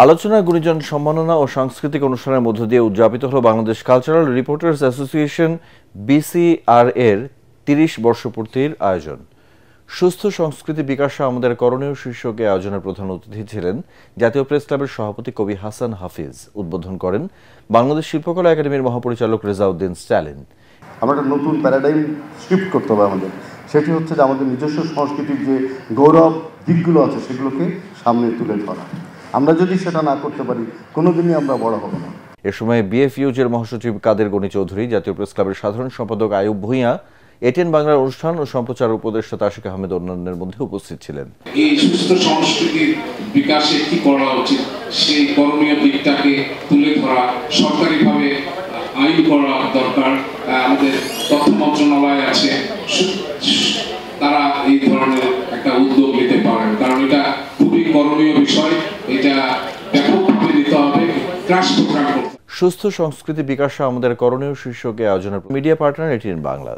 আলোচনা, গুণীজন সম্মাননা ও সাংস্কৃতিক অনুষ্ঠানের মধ্য দিয়ে উদযাপিত হল Bangladesh cultural reporters association BCR এর ৩০ বর্ষপূর্তির আয়োজন। সুস্থ সংস্কৃতি বিকাশে আমাদের করণীয় শীর্ষকে আয়োজনের প্রধান অতিথি ছিলেন জাতীয় প্রেস ক্লাবের সভাপতি কবি হাসান হাফিজ। উদ্বোধন করেন বাংলাদেশ শিল্পকলা একাডেমির মহাপরিচালক রেজাউদ্দিন স্ট্যালিন। আমরা একটা নতুন প্যারাডাইম শিফট করতে হবে আমাদের, সেটি হচ্ছে যে আমাদের নিজস্ব সংস্কৃতির যে গৌরব দিকগুলো আছে সেগুলোকে সামনে তুলে ধরা। আমরা যদি সেটা না করতে পারি কোনোদিনই আমরা বড় হব না। এ সময় বিএফইউজের মহাসচিব কাদের গনি চৌধুরী, জাতীয় প্রেস ক্লাবের সাধারণ সম্পাদক আয়ুব ভূঁইয়া, এটিএন বাংলার অনুষ্ঠান ও সম্প্রচার উপদেষ্টা তাশিক আহমেদ অন্যান্যের মধ্যে উপস্থিত ছিলেন। এই সুস্থ সংস্কৃতির বিকাশে কি করা উচিত সেই করণীয় দিকটাকে তুলে ধরা, সরকারিভাবে আইন করা দরকার। আমাদের তথ্য মন্ত্রণালয় আছে, তারা এই ধরনের একটা উদ্যোগ নিতে পারেন, কারণ এটা খুবই করণীয় বিষয়। এটা ব্যাপকভাবে নিতে হবে, ক্রাশ প্রোগ্রাম করতে। সুস্থ সংস্কৃতি বিকাশে আমাদের করণীয় শীর্ষকে আয়োজনের মিডিয়া পার্টনার এটিএন বাংলা।